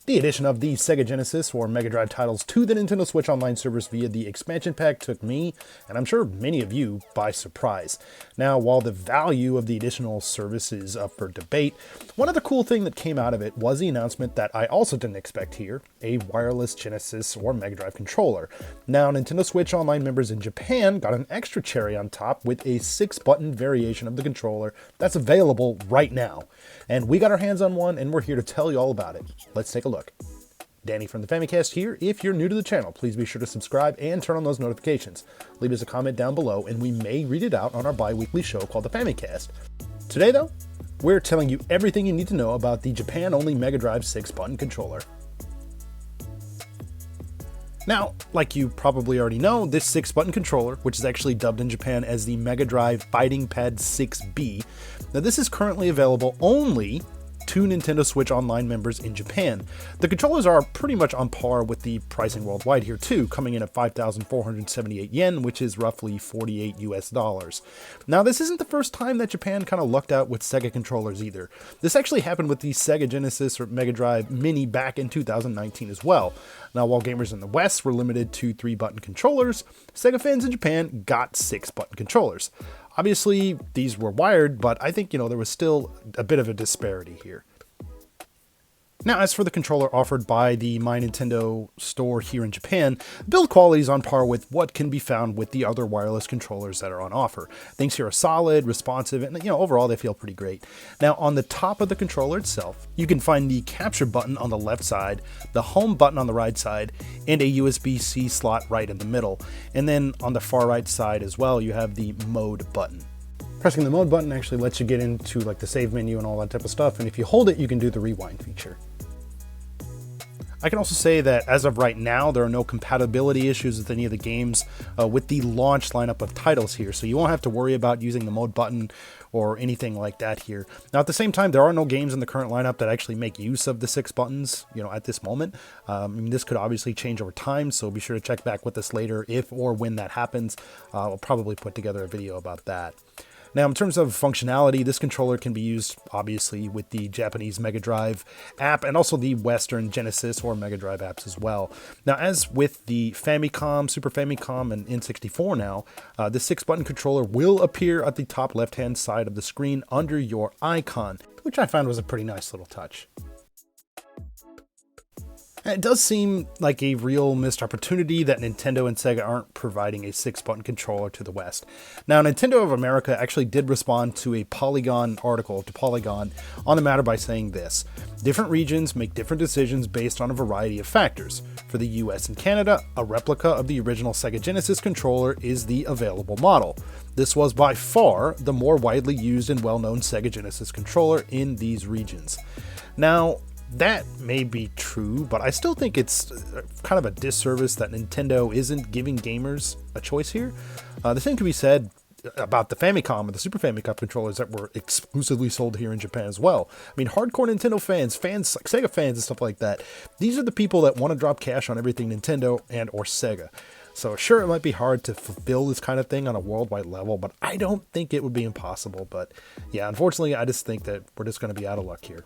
The addition of the Sega Genesis or Mega Drive titles to the Nintendo Switch Online servers via the expansion pack took me, and I'm sure many of you, by surprise. Now, while the value of the additional service is up for debate, one other cool thing that came out of it was the announcement that I also didn't expect here, a wireless Genesis or Mega Drive controller. Now, Nintendo Switch Online members in Japan got an extra cherry on top with a 6-button variation of the controller that's available right now. And we got our hands on one, and we're here to tell you all about it. Let's take a look. Danny from the Famicast here. If you're new to the channel, please be sure to subscribe and turn on those notifications. Leave us a comment down below and we may read it out on our bi-weekly show called the Famicast. Today though, we're telling you everything you need to know about the Japan-only Mega Drive 6-button controller. Now, like you probably already know, this 6-button controller, which is actually dubbed in Japan as the Mega Drive Fighting Pad 6B, now this is currently available only to Nintendo Switch Online members in Japan. The controllers are pretty much on par with the pricing worldwide here too, coming in at 5,478 yen, which is roughly 48 US dollars. Now, this isn't the first time that Japan kind of lucked out with Sega controllers either. This actually happened with the Sega Genesis or Mega Drive Mini back in 2019 as well. Now, while gamers in the West were limited to 3-button controllers, Sega fans in Japan got 6-button controllers. Obviously, these were wired, but I think, there was still a bit of a disparity here. Now, as for the controller offered by the My Nintendo store here in Japan, build quality is on par with what can be found with the other wireless controllers that are on offer. Things here are solid, responsive, and overall they feel pretty great. Now, on the top of the controller itself, you can find the capture button on the left side, the home button on the right side, and a USB-C slot right in the middle. And then on the far right side as well, you have the mode button. Pressing the mode button actually lets you get into like the save menu and all that type of stuff, and if you hold it, you can do the rewind feature. I can also say that as of right now, there are no compatibility issues with any of the games with the launch lineup of titles here, so you won't have to worry about using the mode button or anything like that here. Now, at the same time, there are no games in the current lineup that actually make use of the 6 buttons, at this moment. This could obviously change over time, so be sure to check back with us later if or when that happens. I'll probably put together a video about that. Now, in terms of functionality, this controller can be used, obviously, with the Japanese Mega Drive app and also the Western Genesis or Mega Drive apps as well. Now, as with the Famicom, Super Famicom, and N64 now, the 6-button controller will appear at the top left-hand side of the screen under your icon, which I found was a pretty nice little touch. And it does seem like a real missed opportunity that Nintendo and Sega aren't providing a 6-button controller to the West. Now, Nintendo of America actually did respond to a Polygon article to Polygon on the matter by saying this: different regions make different decisions based on a variety of factors. For the US and Canada, a replica of the original Sega Genesis controller is the available model. This was by far the more widely used and well-known Sega Genesis controller in these regions. Now, that may be true, but I still think it's kind of a disservice that Nintendo isn't giving gamers a choice here. The same can be said about the Famicom and the Super Famicom controllers that were exclusively sold here in Japan as well. Hardcore Nintendo fans like Sega fans and stuff like that, these are the people that want to drop cash on everything Nintendo and or Sega. So sure, it might be hard to fulfill this kind of thing on a worldwide level, but I don't think it would be impossible. But yeah, unfortunately, I just think that we're just going to be out of luck here.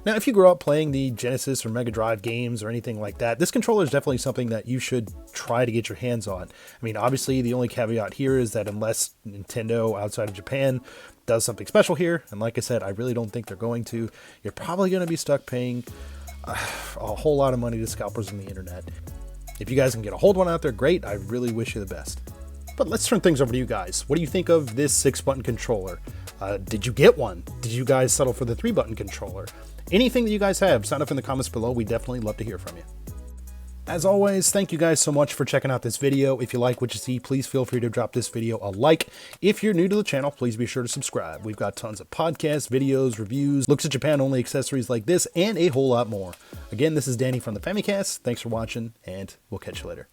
Now, if you grew up playing the Genesis or Mega Drive games or anything like that, this controller is definitely something that you should try to get your hands on. Obviously, the only caveat here is that unless Nintendo outside of Japan does something special here, and like I said, I really don't think they're going to, you're probably going to be stuck paying a whole lot of money to scalpers on the internet. If you guys can get a hold of one out there, great. I really wish you the best. But let's turn things over to you guys. What do you think of this 6-button controller? Did you get one? Did you guys settle for the 3-button controller? Anything that you guys have, sound off in the comments below. We definitely love to hear from you. As always, thank you guys so much for checking out this video. If you like what you see, please feel free to drop this video a like. If you're new to the channel, please be sure to subscribe. We've got tons of podcasts, videos, reviews, looks at Japan-only accessories like this, and a whole lot more. Again, this is Danny from the Famicast. Thanks for watching, and we'll catch you later.